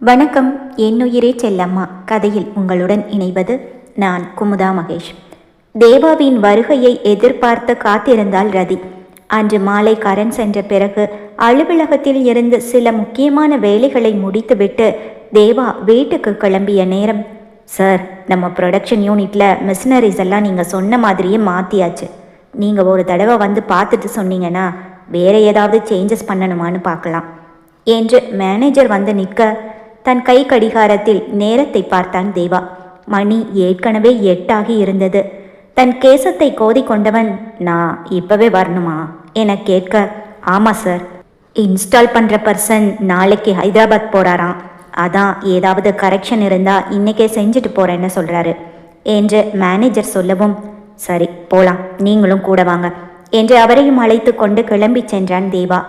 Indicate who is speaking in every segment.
Speaker 1: வணக்கம். என்னுயிரே செல்லம்மா கதையில் உங்களுடன் இணைவது நான் குமுதா மகேஷ். தேவாவின் வருகையை எதிர்பார்த்து காத்திருந்தாள் ரதி. அன்று மாலை கரண் சென்ற பிறகு அலுவலகத்தில் இருந்து சில முக்கியமான வேலைகளை முடித்துவிட்டு தேவா வீட்டுக்கு கிளம்பிய நேரம், சார், நம்ம ப்ரொடக்ஷன் யூனிட்டில் மிஷினரிஸ் எல்லாம் நீங்கள் சொன்ன மாதிரியே மாற்றியாச்சு. நீங்கள் ஒரு தடவை வந்து பார்த்துட்டு சொன்னீங்கன்னா வேறு ஏதாவது சேஞ்சஸ் பண்ணணுமான்னு பார்க்கலாம் என்று மேனேஜர் வந்து நிற்க, தன் கை கடிகாரத்தில் நேரத்தை பார்த்தான் தேவா. மணி ஏற்கனவே 8 இருந்தது. தன் கேசத்தை கோதி கொண்டவன், நான் இப்பவே வரணுமா என கேட்க, ஆமாம் சார், இன்ஸ்டால் பண்ணுற பர்சன் நாளைக்கு ஹைதராபாத் போகிறாராம். அதான் ஏதாவது கரெக்ஷன் இருந்தால் இன்றைக்கே செஞ்சுட்டு போகிறேன்னு சொல்கிறாரு என்று மேனேஜர் சொல்லவும், சரி போகலாம், நீங்களும் கூட வாங்க என்று அவரையும் அழைத்து கொண்டு கிளம்பி சென்றான் தேவா.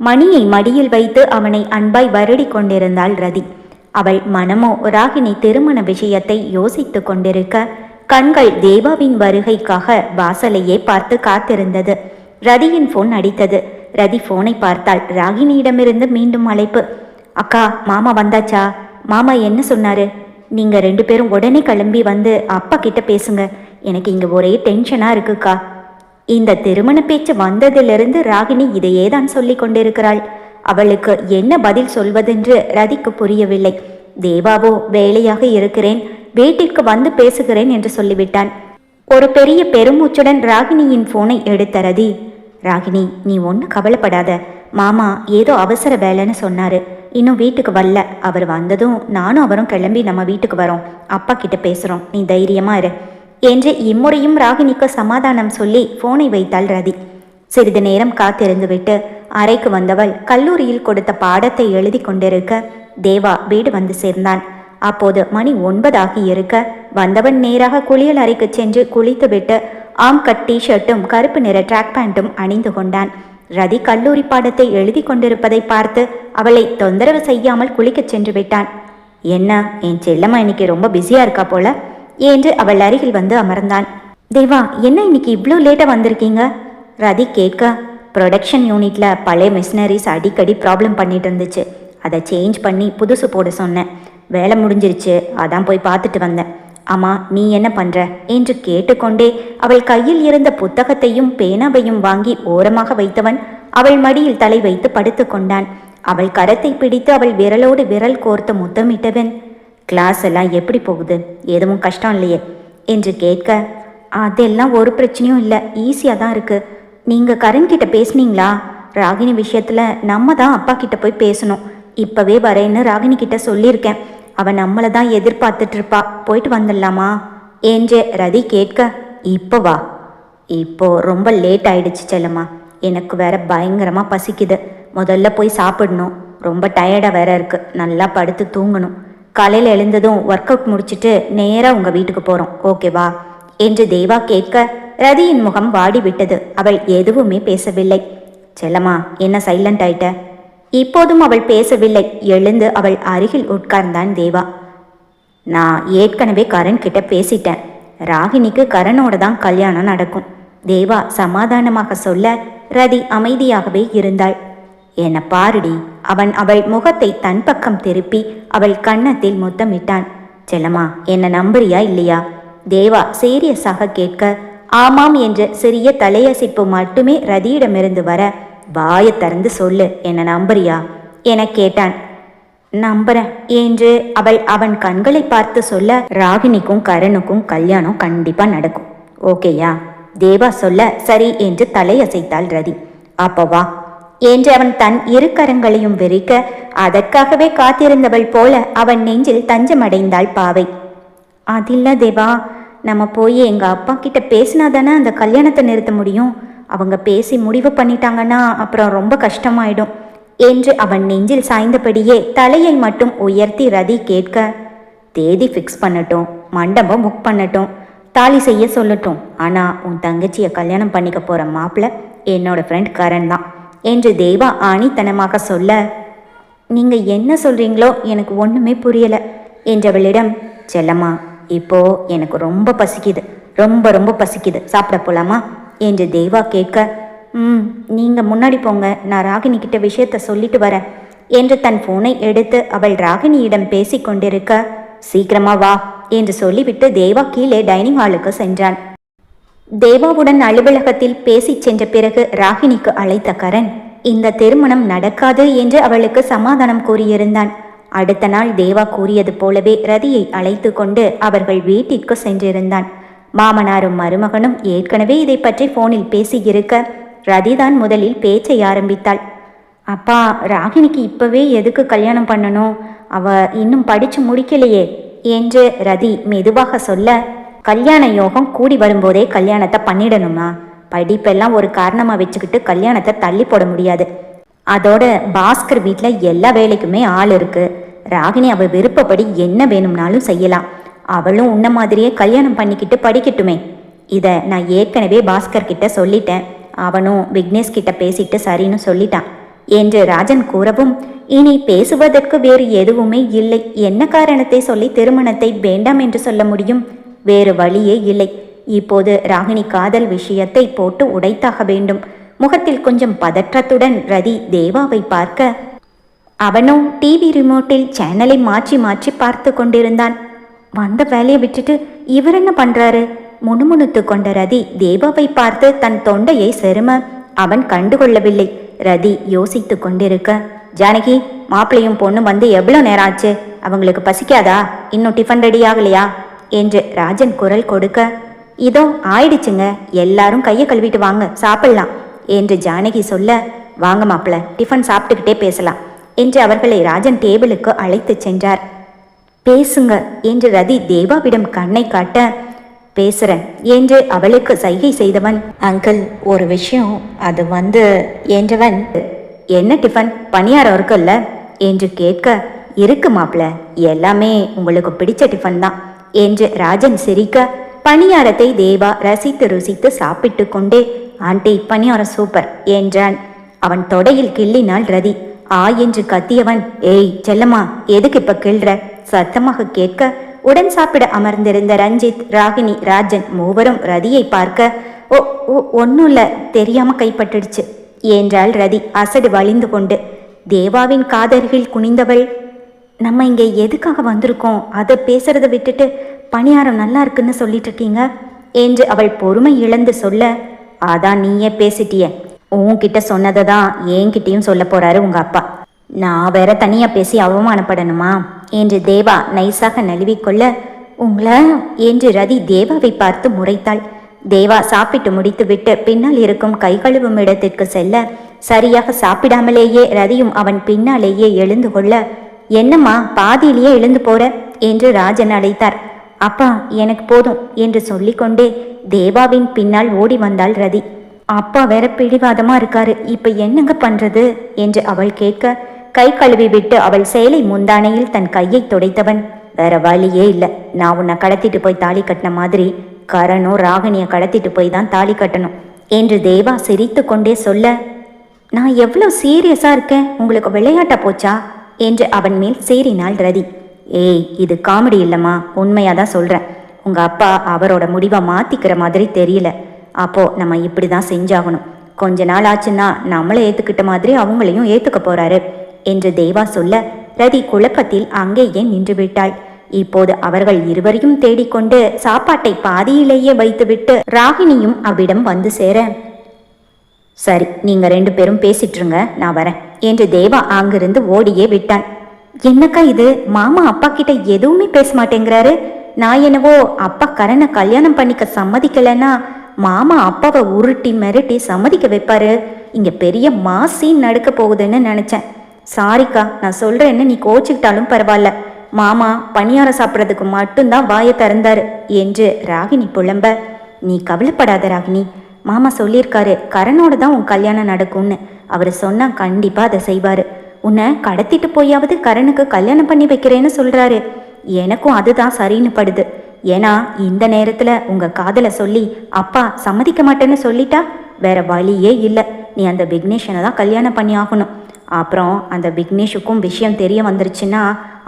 Speaker 1: மணியை மடியில் வைத்து அவனை அன்பாய் வருடி கொண்டிருந்தாள் ரதி. அவள் மனமோ ராகினி திருமண விஷயத்தை யோசித்து கொண்டிருக்க, கண்கள் தேவாவின் வருகைக்காக வாசலையே பார்த்து காத்திருந்தது. ரதியின் போன் அடித்தது. ரதி போனை பார்த்தாள். ராகினியிடமிருந்து மீண்டும் அழைப்பு. அக்கா, மாமா வந்தாச்சா? மாமா என்ன சொன்னாரு? நீங்க 2 பேரும் உடனே கிளம்பி வந்து அப்பா கிட்ட பேசுங்க, எனக்கு இங்க ஒரே டென்ஷனா இருக்குக்கா. இந்த திருமண பேச்சு வந்ததிலிருந்து ராகினி இதையே தான் சொல்லி கொண்டிருக்கிறாள். அவளுக்கு என்ன பதில் சொல்வதென்று ரதிக்கு புரியவில்லை. தேவாவோ வேலையாக இருக்கிறேன், வீட்டிற்கு வந்து பேசுகிறேன் என்று சொல்லிவிட்டான். ஒரு பெரிய பெருமூச்சுடன் ராகினியின் போனை எடுத்த ரதி, ராகினி, நீ ஒன்றும் கவலைப்படாத, மாமா ஏதோ அவசர வேலைன்னு சொன்னாரு, இன்னும் வீட்டுக்கு வரல. அவர் வந்ததும் நானும் அவரும் கிளம்பி நம்ம வீட்டுக்கு வரோம், அப்பா கிட்ட பேசுகிறோம், நீ தைரியமா இரு என்று இம்முறையும் ராகினிக்கு சமாதானம் சொல்லி போனை வைத்தாள் ரதி. சிறிது நேரம் காத்திருந்து விட்டு அறைக்கு வந்தவள் கல்லூரியில் கொடுத்த பாடத்தை எழுதி கொண்டிருக்க தேவா வீடு வந்து சேர்ந்தான். அப்போது மணி 9 இருக்க வந்தவன் நேராக குளியல் அறைக்கு சென்று குளித்துவிட்டு ஆம்கட் டிஷர்ட்டும் கருப்பு நிற ட்ராக் பேண்ட்டும் அணிந்து கொண்டான். ரதி கல்லூரி பாடத்தை எழுதி கொண்டிருப்பதை பார்த்து அவளை தொந்தரவு செய்யாமல் குளிக்கச் சென்று விட்டான். என்ன, என் செல்லம்மா இன்னைக்கு ரொம்ப பிஸியா இருக்கா போல என்று அவள் அருகில் வந்து அமர்ந்தான். தேவா, என்ன இன்னைக்கு இவ்வளோ லேட்டாக வந்திருக்கீங்க? ரதி கேட்க, ப்ரொடக்ஷன் யூனிட்ல பழைய மிஷினரிஸ் அடிக்கடி ப்ராப்ளம் பண்ணிட்டு இருந்துச்சு, அதை சேஞ்ச் பண்ணி புதுசு போட சொன்னேன். வேலை முடிஞ்சிருச்சு, அதான் போய் பார்த்துட்டு வந்தேன். ஆமாம், நீ என்ன பண்ணுற என்று கேட்டுக்கொண்டே அவள் கையில் இருந்த புத்தகத்தையும் பேனாவையும் வாங்கி ஓரமாக வைத்தவன் அவள் மடியில் தலை வைத்து படுத்து கொண்டான். அவள் கரத்தை பிடித்து அவள் விரலோடு விரல் கோர்த்து முத்தமிட்டவன், கிளாஸ் எல்லாம் எப்படி போகுது, எதுவும் கஷ்டம் இல்லையே என்று கேட்க, அதெல்லாம் ஒரு பிரச்சனையும் இல்லை, ஈஸியாக தான் இருக்கு. நீங்கள் கரண் கிட்ட பேசுனீங்களா? ராகினி விஷயத்தில் நம்ம தான் அப்பா கிட்ட போய் பேசணும், இப்போவே வரேன்னு ராகினி கிட்ட சொல்லியிருக்கேன். அவன் நம்மளை தான் எதிர்பார்த்துட்டு இருப்பா, போயிட்டு வந்துடலாமா என்று ரதி கேட்க, இப்போ வா, இப்போ ரொம்ப லேட் ஆயிடுச்சு செல்லம்மா, எனக்கு வேற பயங்கரமாக பசிக்குது, முதல்ல போய் சாப்பிடணும், ரொம்ப டயர்டாக வேற இருக்கு, நல்லா படுத்து தூங்கணும். காலையில் எழுந்ததும் ஒர்க் அவுட் முடிச்சுட்டு நேராக உங்கள் வீட்டுக்கு போகிறோம், ஓகேவா என்று தேவா கேட்க ரதியின் முகம் வாடிவிட்டது. அவள் எதுவுமே பேசவில்லை. செல்லம்மா, என்ன சைலண்ட் ஆயிட்ட? இப்போதும் அவள் பேசவில்லை. எழுந்து அவள் அருகில் உட்கார்ந்தான் தேவா. நான் ஏற்கனவே கரண் கிட்ட பேசிட்டேன், ராகினிக்கு கரணோட தான் கல்யாணம் நடக்கும். தேவா சமாதானமாக சொல்ல ரதி அமைதியாகவே இருந்தாள். என்ன பாருடி, அவன் அவள் முகத்தை தன் பக்கம் திருப்பி அவள் கன்னத்தில் முத்தமிட்டான். செல்லம்மா, என்ன நம்புறியா இல்லையா? தேவா சீரியஸாக கேட்க, ஆமாம் என்ற சிறிய தலையசிப்பு மட்டுமே ரதியிடமிருந்து வர, வாயை திறந்து சொல்லு, என்ன நம்புறியா என கேட்டான். நம்புறேன் என்று அவள் அவன் கண்களை பார்த்து சொல்ல, ராகினிக்கும் கரணுக்கும் கல்யாணம் கண்டிப்பா நடக்கும், ஓகேயா? தேவா சொல்ல சரி என்று தலையசைத்தாள் ரதி. அப்போ வா என்று அவன் தன் 2 கரங்களையும் விரிக்க, அதற்காகவே காத்திருந்தவள் போல அவன் நெஞ்சில் தஞ்சமடைந்தாள் பாவை. அதில்ல தேவா, நம்ம போய் எங்கள் அப்பா கிட்ட பேசினா தானே அந்த கல்யாணத்தை நிறுத்த முடியும். அவங்க பேசி முடிவு பண்ணிட்டாங்கன்னா அப்புறம் ரொம்ப கஷ்டமாயிடும் என்று அவன் நெஞ்சில் சாய்ந்தபடியே தலையை மட்டும் உயர்த்தி ரதி கேட்க, தேதி ஃபிக்ஸ் பண்ணட்டும், மண்டபம் புக் பண்ணட்டும், தாலி செய்ய சொல்லட்டும், ஆனால் உன் தங்கச்சியை கல்யாணம் பண்ணிக்க போகிற மாப்பிள்ள என்னோட ஃப்ரெண்ட் கரண் தான் என்று தேவா ஆணித்தனமாக சொல்ல, நீங்கள் என்ன சொல்கிறீங்களோ எனக்கு ஒன்றுமே புரியலை என்றவளிடம், செல்லம்மா, இப்போ எனக்கு ரொம்ப பசிக்குது, ரொம்ப ரொம்ப பசிக்குது, சாப்பிட போலாமா என்று தேவா கேட்க, நீங்கள் முன்னாடி போங்க, நான் ராகினி கிட்ட விஷயத்த சொல்லிட்டு வரேன் என்று தன் போனை எடுத்து அவள் ராகினியிடம் பேசிக் கொண்டிருக்க, சீக்கிரமா வா என்று சொல்லிவிட்டு தேவா கீழே டைனிங் ஹாலுக்கு சென்றான். தேவாவுடன் அலுவலகத்தில் பேசிச் சென்ற பிறகு ராகினிக்கு அழைத்த கரண் இந்த திருமணம் நடக்காது என்று அவளுக்கு சமாதானம் கூறியிருந்தான். அடுத்த நாள் தேவா கூறியது போலவே ரதியை அழைத்து கொண்டு அவர்கள் வீட்டிற்கு சென்றிருந்தான். மாமனாரும் மருமகனும் ஏற்கனவே இதை பற்றி போனில் பேசியிருக்க ரதிதான் முதலில் பேச்சை ஆரம்பித்தாள். அப்பா, ராகினிக்கு இப்பவே எதுக்கு கல்யாணம் பண்ணணும்? அவ இன்னும் படிச்சு முடிக்கலையே என்று ரதி மெதுவாக சொல்ல, கல்யாண யோகம் கூடி வரும்போதே கல்யாணத்தை பண்ணிடணுமா? படிப்பெல்லாம் ஒரு காரணமாக வச்சுக்கிட்டு கல்யாணத்தை தள்ளி போட முடியாது. அதோட பாஸ்கர் வீட்டில் எல்லா வேலைக்குமே ஆள் இருக்கு. ராகினி அவள் விருப்பப்படி என்ன வேணும்னாலும் செய்யலாம். அவளும் உன்ன மாதிரியே கல்யாணம் பண்ணிக்கிட்டு படிக்கட்டுமே. இதை நான் ஏற்கனவே பாஸ்கர் கிட்ட சொல்லிட்டேன். அவனும் விக்னேஷ் கிட்ட பேசிட்டு சரின்னு சொல்லிட்டான் என்று ராஜன் கூறவும், இனி பேசுவதற்கு வேறு எதுவுமே இல்லை. என்ன காரணத்தை சொல்லி திருமணத்தை வேண்டாம் என்று சொல்ல முடியும்? வேறு வழியே இல்லை. இப்போது ராகினி காதல் விஷயத்தை போட்டு உடைத்தாக வேண்டும். முகத்தில் கொஞ்சம் பதற்றத்துடன் ரதி தேவாவை பார்க்க, அவனோ டிவி ரிமோட்டில் சேனலை மாற்றி மாற்றி பார்த்து கொண்டிருந்தான். வந்த வேலையை விட்டுட்டு இவர் என்ன பண்றாரு? முணுமுணுத்து கொண்ட ரதி தேவாவை பார்த்து தன் தொண்டையை செரும அவன் கண்டுகொள்ளவில்லை. ரதி யோசித்து கொண்டிருக்க, ஜானகி, மாப்பிள்ளையும் பொண்ணும் வந்து எவ்வளோ நேரம் ஆச்சு? அவங்களுக்கு பசிக்காதா? இன்னும் டிஃபன் ரெடி ஆகலையா என்று ராஜன் குரல் கொடுக்க, இதோ ஆயிடுச்சுங்க, எல்லாரும் கையை கழுவிட்டு வாங்க, சாப்பிடலாம் என்று ஜானகி சொல்ல, வாங்க மாப்பிள்ள, டிஃபன் சாப்பிட்டுக்கிட்டே பேசலாம் என்று அவர்களை ராஜன் டேபிளுக்கு அழைத்து சென்றார். பேசுங்க என்று ரதி தேவாவிடம் கண்ணை காட்ட, பேசுறேன் என்று அவளுக்கு சைகை செய்தவன், அங்கிள் ஒரு விஷயம், அது என்றவன், என்ன டிஃபன்? பணியாரம் இருக்குல்ல என்று கேட்க, இருக்கு மாப்பிள்ள, எல்லாமே உங்களுக்கு பிடிச்ச டிஃபன் தான் என்று ராஜன் சிரிக்க, பணியாரத்தை தேவா ரசித்து ருசித்து சாப்பிட்டு கொண்டே, ஆண்டி பணியாரம் சூப்பர் என்றான். அவன் தொடையில் கிள்ளினாள் ரதி. ஆ என்று கத்தியவன், ஏய் செல்லம்மா, எதுக்கு இப்ப கிள்ற சத்தமாக கேட்க, உடன் சாப்பிட அமர்ந்திருந்த ரஞ்சித், ராகினி, ராஜன் மூவரும் ரதியை பார்க்க, ஓ ஒன்னும் இல்ல, தெரியாம கைப்பட்டுடுச்சு என்றாள் ரதி அசடு வழிந்து கொண்டு. தேவாவின் காதருகில் குனிந்தவள், நம்ம இங்கே எதுக்காக வந்திருக்கோம்? அதை பேசுறதை விட்டுட்டு பணியாரம் நல்லா இருக்குன்னு சொல்லிட்டு இருக்கீங்க என்று அவள் பொறுமை இழந்து சொல்ல, அதான் நீயே பேசிட்டிய, உன்கிட்ட சொன்னதை தான் என்கிட்டையும் சொல்ல போறாரு உங்க அப்பா. நான் வேற தனியா பேசி அவமானப்படணுமா என்று தேவா நைஸாக நழுவிக்கொள்ள, உங்களை என்று ரதி தேவாவை பார்த்து முறைத்தாள். தேவா சாப்பிட்டு முடித்து விட்டு பின்னால் இருக்கும் கை கழுவும் இடத்திற்கு செல்ல, சரியாக சாப்பிடாமலேயே ரதியும் அவன் பின்னாலேயே எழுந்து கொள்ள, என்னம்மா பாதியிலேயே எழுந்து போற என்று ராஜன் அழைத்தார். அப்பா எனக்கு போதும் என்று சொல்லிக்கொண்டே தேவாவின் பின்னால் ஓடி வந்தாள் ரதி. அப்பா வேற பிடிவாதமா இருக்காரு, இப்ப என்னங்க பண்றது என்று அவள் கேட்க, கை கழுவி விட்டு அவள் சேலை முந்தானையில் தன் கையை துடைத்தவன், வேற வழியே இல்லை, நான் உன்னை கடத்திட்டு போய் தாலி கட்டின மாதிரி கரனும் ராகினியை கடத்திட்டு போய் தான் தாலி கட்டணும் என்று தேவா சிரித்து கொண்டே சொல்ல, நான் எவ்வளவு சீரியஸா இருக்கேன், உங்களுக்கு விளையாட்ட போச்சா என்று அவன் மேல் சீறினாள் ரதி. ஏய், இது காமெடி இல்லம்மா, உண்மையாதான் சொல்றேன். உங்க அப்பா அவரோட முடிவை மாத்திக்கிற மாதிரி தெரியல. அப்போ நம்ம இப்படிதான் செஞ்சாகணும். கொஞ்ச நாள் ஆச்சுன்னா நம்மளை ஏத்துக்கிட்ட மாதிரி அவங்களையும் ஏத்துக்க போறாரு என்று தேவா சொல்ல, ரதி குழப்பத்தில் அங்கேயே நின்று விட்டாள். இப்போது அவர்கள் இருவரையும் தேடிக்கொண்டு சாப்பாட்டை பாதியிலேயே வைத்துவிட்டு ராகினியும் அவ்விடம் வந்து சேர, சரி நீங்க 2 பேரும் பேசிட்டுருங்க, நான் வரேன் என்று தேவா அங்கிருந்து ஓடியே விட்டான். என்னக்கா இது, மாமா அப்பா கிட்ட எதுவுமே பேச மாட்டேங்கிறாரு. நான் என்னவோ அப்பா கரனை கல்யாணம் பண்ணிக்க சம்மதிக்கலைன்னா மாமா அப்பாவை உருட்டி மிரட்டி சம்மதிக்க வைப்பாரு. இங்க பெரிய மாசீன் நடக்க போகுதுன்னு நினைச்சேன். சாரிக்கா, நான் சொல்றேன்னு நீ கோச்சுக்கிட்டாலும் பரவாயில்ல. மாமா பணியாரம் சாப்பிட்றதுக்கு மட்டும்தான் வாயை திறந்தாரு என்று ராகினி புலம்ப, நீ கவலைப்படாத ராகினி, மாமா சொல்லியிருக்காரு கரனோடு தான் உன் கல்யாணம் நடக்கும்னு. அவர் சொன்னா கண்டிப்பா அதை செய்வாரு. உன்னை கடத்திட்டு போயாவது கரனுக்கு கல்யாணம் பண்ணி வைக்கிறேன்னு சொல்றாரு. எனக்கும் அதுதான் சரின்னு படுது. ஏன்னா இந்த நேரத்துல உங்க காதலை சொல்லி அப்பா சம்மதிக்க மாட்டேன்னு சொல்லிட்டா வேற வழியே இல்லை. நீ அந்த விக்னேஷனை தான் கல்யாணம் பண்ணி ஆகணும். அப்புறம் அந்த விக்னேஷுக்கும் விஷயம் தெரிய வந்துருச்சுன்னா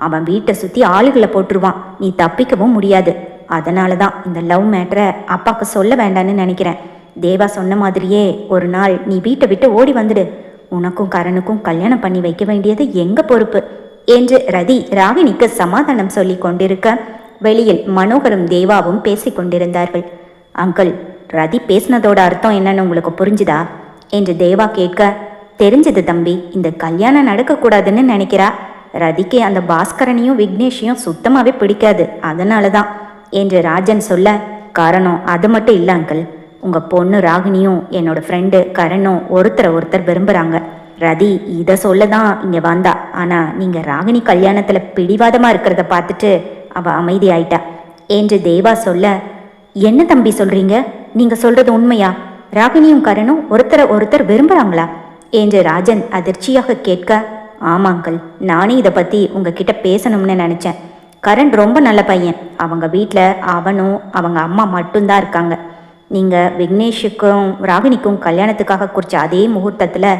Speaker 1: அவன் வீட்டை சுற்றி ஆளுகளை போட்டுருவான். நீ தப்பிக்கவும் முடியாது. அதனால தான் இந்த லவ் மேட்டரை அப்பாவுக்கு சொல்ல வேண்டான்னு நினைக்கிறேன். தேவா சொன்ன மாதிரியே ஒரு நாள் நீ வீட்டை விட்டு ஓடி வந்துடு. உனக்கும் கரனுக்கும் கல்யாணம் பண்ணி வைக்க வேண்டியது எங்க பொறுப்பு என்று ரதி ராகினிக்கு சமாதானம் சொல்லி கொண்டிருக்க வெளியில் மனோகரும் தேவாவும் பேசிக் கொண்டிருந்தார்கள். அங்கிள், ரதி பேசினதோட அர்த்தம் என்னன்னு உங்களுக்கு புரிஞ்சுதா என்று தேவா கேட்க, தெரிஞ்சது தம்பி, இந்த கல்யாணம் நடக்கக்கூடாதுன்னு நினைக்கிறா. ரதிக்கு அந்த பாஸ்கரனையும் விக்னேஷையும் சுத்தமாகவே பிடிக்காது, அதனால தான் என்று ராஜன் சொல்ல, காரணம் அது மட்டும் இல்லை அங்கிள், உங்கள் பொண்ணு ராகினியும் என்னோட ஃப்ரெண்டு கரனும் ஒருத்தர் விரும்புகிறாங்க. ரதி இதை சொல்ல தான் இங்கே வந்தா. ஆனால் நீங்கள் ராகினி கல்யாணத்தில் பிடிவாதமாக இருக்கிறத பார்த்துட்டு அவள் அமைதி ஆயிட்டா என்று தேவா சொல்ல, என்ன தம்பி சொல்கிறீங்க? நீங்கள் சொல்கிறது உண்மையா? ராகினியும் கரனும் ஒருத்தர் விரும்புகிறாங்களா என்று ராஜன் அதிர்ச்சியாக கேட்க, ஆமாங்கள், நானே இதை பற்றி உங்ககிட்ட பேசணும்னு நினச்சேன். கரண் ரொம்ப நல்ல பையன். அவங்க வீட்டில் அவனும் அவங்க அம்மா மட்டும்தான் இருக்காங்க. நீங்கள் விக்னேஷுக்கும் ராகினிக்கும் கல்யாணத்துக்காக குறித்த அதே முகூர்த்தத்தில்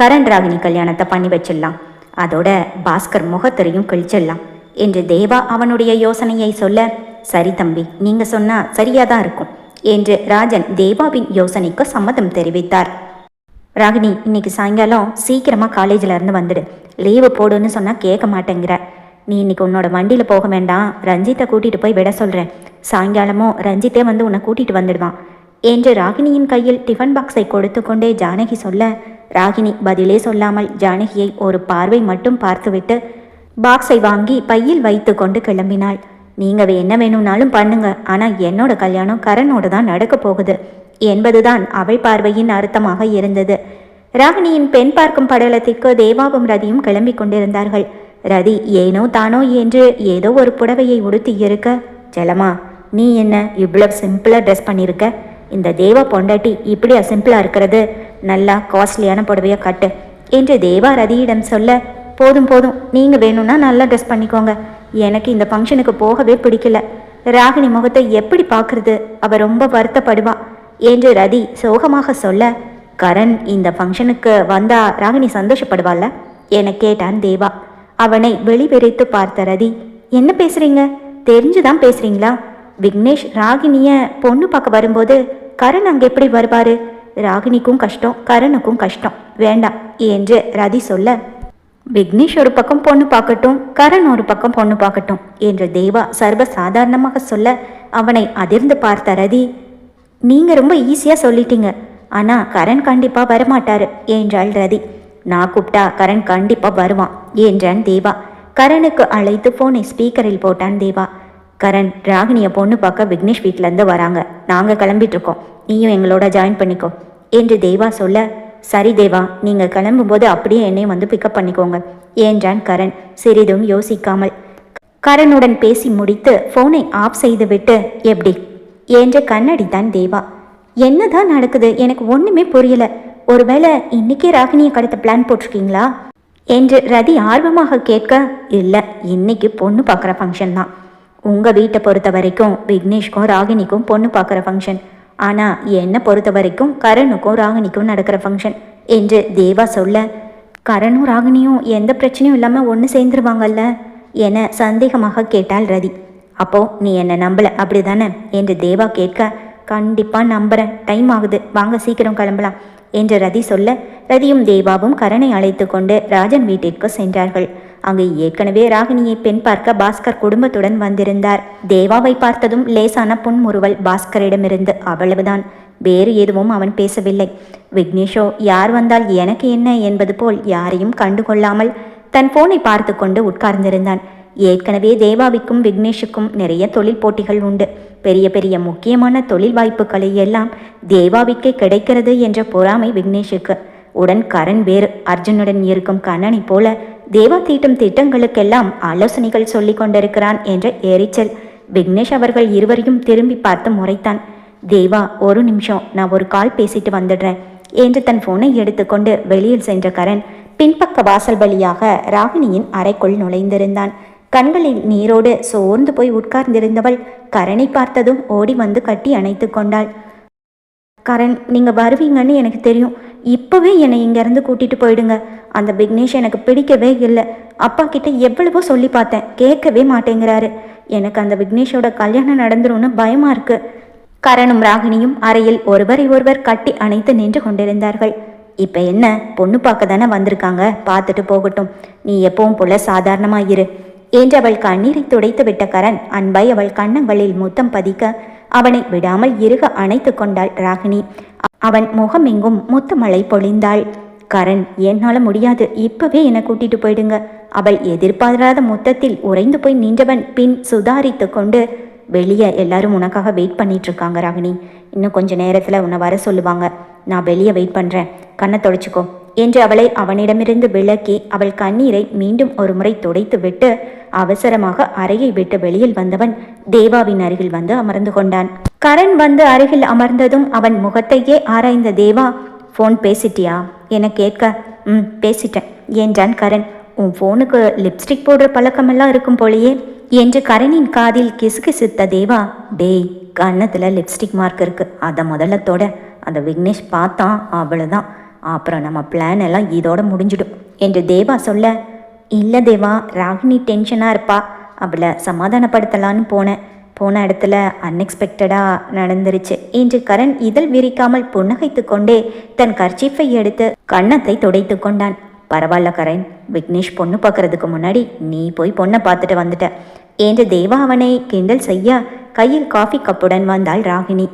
Speaker 1: கரண் ராகினி கல்யாணத்தை பண்ணி வச்சிடலாம். அதோட பாஸ்கர் முகத்தரையும் கழிச்சிடலாம் என்று தேவா அவனுடைய யோசனையை சொல்ல, சரி தம்பி, நீங்கள் சொன்னால் சரியாக தான் இருக்கும் என்று ராஜன் தேவாவின் யோசனைக்கு சம்மதம் தெரிவித்தார். ராகினி, இன்னைக்கு சாயங்காலம் சீக்கிரமாக காலேஜில் இருந்து வந்துடு. லீவு போடுன்னு சொன்னால் கேட்க மாட்டேங்கிற. நீ இன்னைக்கு உன்னோட வண்டியில் போக வேண்டாம், ரஞ்சித்தை கூட்டிகிட்டு போய் விட சொல்கிறேன். சாயங்காலமும் ரஞ்சித்தே வந்து உன்னை கூட்டிகிட்டு வந்துடுவான் என்று ராகினியின் கையில் டிஃபன் பாக்ஸை கொடுத்து கொண்டே ஜானகி சொல்ல, ராகினி பதிலே சொல்லாமல் ஜானகியை ஒரு பார்வை மட்டும் பார்த்துவிட்டு பாக்ஸை வாங்கி பையில் வைத்து கொண்டு கிளம்பினாள். நீங்கள் என்ன வேணும்னாலும் பண்ணுங்க, ஆனால் என்னோட கல்யாணம் கரனோடு தான் நடக்க போகுது என்பதுதான் அவள் பார்வையின் அர்த்தமாக இருந்தது. ராகினியின் பெண் பார்க்கும் படலத்திற்கு தேவாவும் ரதியும் கிளம்பி கொண்டிருந்தார்கள். ரதி ஏனோ தானோ என்று ஏதோ ஒரு புடவையை உடுத்தி இருக்க, செல்லம்மா, நீ என்ன இவ்வளவு சிம்பிளாக ட்ரெஸ் பண்ணியிருக்க? இந்த தேவா பொண்டாட்டி இப்படியா சிம்பிளாக இருக்கிறது? நல்லா காஸ்ட்லியான புடவையை கட்டு என்று தேவா ரதியிடம் சொல்ல, போதும் நீங்கள் வேணும்னா நல்லா ட்ரெஸ் பண்ணிக்கோங்க. எனக்கு இந்த ஃபங்க்ஷனுக்கு போகவே பிடிக்கல. ராகினி முகத்தை எப்படி பார்க்கறது? அவள் ரொம்ப வருத்தப்படுவா என்று ரதி சோகமாக சொல்ல, கரண் இந்த ஃபங்க்ஷனுக்கு வந்தா ராகினி சந்தோஷப்படுவாள்ல என கேட்டான் தேவா. அவனை வெளிவெறித்து பார்த்த ரதி, என்ன பேசுறீங்க? தெரிஞ்சுதான் பேசுறீங்களா? விக்னேஷ் ராகினிய பொண்ணு பார்க்க வரும்போது கரண் அங்கே எப்படி வருவாரு? ராகினிக்கும் கஷ்டம், கரனுக்கும் கஷ்டம், வேண்டாம் என்று ரதி சொல்ல, விக்னேஷ் ஒரு பக்கம் பொண்ணு பார்க்கட்டும், கரண் ஒரு பக்கம் பொண்ணு பார்க்கட்டும் என்று தேவா சர்வ சாதாரணமாக சொல்ல, அவனை அதிர்ந்து பார்த்த ரதி, நீங்க ரொம்ப ஈஸியா சொல்லிட்டீங்க, ஆனா கரண் கண்டிப்பா வரமாட்டாரு என்றாள் ரதி. நான் கூப்பிட்டா கரண் கண்டிப்பா வருவான் என்றான் தேவா. கரனுக்கு அழைத்து போனை ஸ்பீக்கரில் போட்டான் தேவா. கரண், ராகினியை பொண்ணு பார்க்க விக்னேஷ் வீட்டிலேருந்து வராங்க, நாங்கள் கிளம்பிட்டு இருக்கோம், நீயும் எங்களோட ஜாயின் பண்ணிக்கோ என்று தேவா சொல்ல, சரி தேவா, நீங்கள் கிளம்பும்போது அப்படியே என்னையும் வந்து பிக்கப் பண்ணிக்கோங்க என்றான் கரண் சிறிதும் யோசிக்காமல். கரனுடன் பேசி முடித்து ஃபோனை ஆஃப் செய்துவிட்டு, எப்படி என்று கண்ணடித்தான் தேவா. என்னதான் நடக்குது? எனக்கு ஒன்றுமே புரியல. ஒருவேளை இன்னைக்கே ராகினியை கடத்த பிளான் போட்டிருக்கீங்களா என்று ரதி ஆர்வமாக கேட்க, இல்லை, இன்னைக்கு பொண்ணு பார்க்குற ஃபங்க்ஷன் தான். உங்கள் வீட்டை பொறுத்த வரைக்கும் விக்னேஷ்க்கும் ராகினிக்கும் பொண்ணு பார்க்குற ஃபங்க்ஷன், ஆனால் என்னை பொறுத்த வரைக்கும் கரனுக்கும் ராகினிக்கும் நடக்கிற ஃபங்க்ஷன் என்று தேவா சொல்ல, கரனும் ராகினியும் எந்த பிரச்சனையும் இல்லாமல் ஒன்று சேர்ந்துருவாங்கல்ல என சந்தேகமாக கேட்டாள் ரதி. அப்போ நீ என்னை நம்பலை அப்படி தானே என்று தேவா கேட்க, கண்டிப்பாக நம்புகிறேன், டைம் ஆகுது, வாங்க சீக்கிரம் கிளம்பலாம் என்று ரதி சொல்ல, ரதியும் தேவாவும் கரனை அழைத்து கொண்டு ராஜன் வீட்டிற்கு சென்றார்கள். அங்கு ஏற்கனவே ராகினியை பெண் பார்க்க பாஸ்கர் குடும்பத்துடன் வந்திருந்தார். தேவாவை பார்த்ததும் லேசான புன்முறுவல் பாஸ்கரிடமிருந்து, அவ்வளவுதான், வேறு எதுவும் அவன் பேசவில்லை. விக்னேஷோ யார் வந்தால் எனக்கு என்ன என்பது போல் யாரையும் கண்டுகொள்ளாமல் தன் போனை பார்த்து கொண்டு உட்கார்ந்திருந்தான். ஏற்கனவே தேவாவிற்கும் விக்னேஷுக்கும் நிறைய தொழில் போட்டிகள் உண்டு. பெரிய பெரிய முக்கியமான தொழில் வாய்ப்புகளை எல்லாம் தேவாவிற்கே கிடைக்கிறது என்ற பொறாமை விக்னேஷுக்கு. உடன் கரண் வேறு அர்ஜுனுடன் இருக்கும் கண்ணனை போல தேவா தீட்டும் திட்டங்களுக்கெல்லாம் ஆலோசனைகள் சொல்லி கொண்டிருக்கிறான் என்ற எரிச்சல். விக்னேஷ் அவர்கள் இருவரையும் திரும்பி பார்த்து முறைத்தான். தேவா, ஒரு நிமிஷம், நான் ஒரு கால் பேசிட்டு வந்துடுறேன் என்று தன் போனை எடுத்துக்கொண்டு வெளியில் சென்ற கரண் பின்பக்க வாசல் வழியாக ராகினியின் அறைக்குள் நுழைந்திருந்தான். கண்களில் நீரோடு சோர்ந்து போய் உட்கார்ந்திருந்தவள் கரனை பார்த்ததும் ஓடி வந்து கட்டி அணைத்து கொண்டாள். கரண், நீங்கள் வருவீங்கன்னு எனக்கு தெரியும், இப்போவே என்னை இங்கேருந்து கூட்டிகிட்டு போயிடுங்க. அந்த விக்னேஷ் எனக்கு பிடிக்கவே இல்லை. அப்பா கிட்ட எவ்வளவோ சொல்லி பார்த்தேன், கேட்கவே மாட்டேங்கிறாரு. எனக்கு அந்த விக்னேஷோட கல்யாணம் நடந்துரும்னு பயமாக இருக்கு. கரனும் ராகினியும் அறையில் ஒருவரை ஒருவர் கட்டி அணைத்து நின்று கொண்டிருந்தார்கள். இப்போ என்ன, பொண்ணு பார்க்க தானே வந்திருக்காங்க, பார்த்துட்டு போகட்டும், நீ எப்பவும் போல சாதாரணமா இரு என்று அவள் கண்ணீரை துடைத்து விட்ட கரண் அன்பாய் அவள் கன்னங்களில் முத்தம் பதிக்க அவனை விடாமல் இறுக அணைத்து கொண்டாள் ராகினி. அவன் முகமெங்கும் முத்தமழை பொழிந்தாள். கரண், என்னால முடியாது, இப்பவே என்னை கூட்டிட்டு போயிடுங்க. அவள் எதிர்பாராத முத்தத்தில் உறைந்து போய் நின்றவன் பின் சுதாரித்து கொண்டு, வெளியே எல்லாரும் உனக்காக வெயிட் பண்ணிட்டு இருக்காங்க ராகினி, இன்னும் கொஞ்ச நேரத்தில் உன்னை வர சொல்லுவாங்க, நான் வெளியே வெயிட் பண்ணுறேன், கண்ணை தொடச்சிக்கோ என்று அவளை அவனிடமிருந்து விலக்கி அவள் கண்ணீரை மீண்டும் ஒரு முறை துடைத்து விட்டு அவசரமாக அறையை விட்டு வெளியில் வந்தவன் தேவாவின் அருகில் வந்து அமர்ந்து கொண்டான். கரண் வந்து அருகில் அமர்ந்ததும் அவன் முகத்தையே ஆராய்ந்த தேவா, ஃபோன் பேசிட்டியா என கேட்க, பேசிட்டேன் என்றான் கரண். உன் ஃபோனுக்கு லிப்ஸ்டிக் போடுற பழக்கமெல்லாம் இருக்கும் போலையே என்று கரணின் காதில் கிசுகிசுத்த தேவா, டேய், கன்னத்தில் லிப்ஸ்டிக் மார்க் இருக்கு, அதை முதல்ல தொட, அந்த விக்னேஷ் பார்த்தான் அவ்வளோதான், அப்புறம் நம்ம பிளான் எல்லாம் இதோட முடிஞ்சிடும் என்று தேவா சொல்ல, இல்லை தேவா, ராகினி டென்ஷனாக இருப்பா, அவளை சமாதானப்படுத்தலான்னு போன இடத்துல அன்எக்ஸ்பெக்டடாக நடந்துருச்சு என்று கரண் இதழ் விரிக்காமல் புன்னகைத்து கொண்டே தன் கர்ச்சீஃபை எடுத்து கன்னத்தை துடைத்து கொண்டான். பரவாயில்ல கரண், விக்னேஷ் பொண்ணு பார்க்கறதுக்கு முன்னாடி நீ போய் பொண்ணை பார்த்துட்டு வந்துட்ட என்று தேவா அவனை கிண்டல் செய்ய கையில் காஃபி கப்புடன் வந்தாள் ராகினி.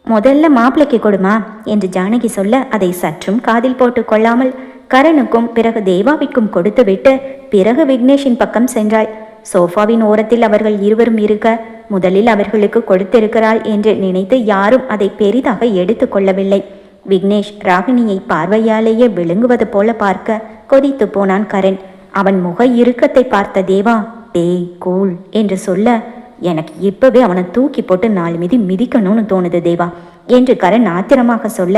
Speaker 1: முதல்ல மாப்பிளைக்கு கொடுமா என்று ஜானகி சொல்ல அதை சற்றும் காதில் போட்டு கொள்ளாமல் கரணுக்கும் பிறகு தேவாவிற்கும் கொடுத்து விட்டு பிறகு விக்னேஷின் பக்கம் சென்றாள். சோஃபாவின் ஓரத்தில் அவர்கள் இருவரும் இருக்க முதலில் அவர்களுக்கு கொடுத்திருக்கிறாள் என்று நினைத்து யாரும் அதை பெரிதாக எடுத்து கொள்ளவில்லை. விக்னேஷ் ராகினியை பார்வையாலேயே விழுங்குவது போல பார்க்க கொதித்து போனான் கரண். அவன் முக இறுக்கத்தை பார்த்த தேவா, டேய் கூல் என்று சொல்ல, எனக்கு இப்பவே அவனை தூக்கி போட்டு 4 மிதி மிதிக்கணும்னு தோணுது தேவா என்று கரண் ஆத்திரமாக சொல்ல,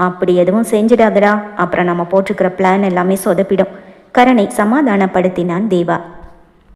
Speaker 1: அப்படி எதுவும் செஞ்சிடாதடா, அப்புறம் நம்ம போட்டிருக்கிற பிளான் எல்லாமே சொதப்பிடும். கரனை சமாதானப்படுத்தினான் தேவா.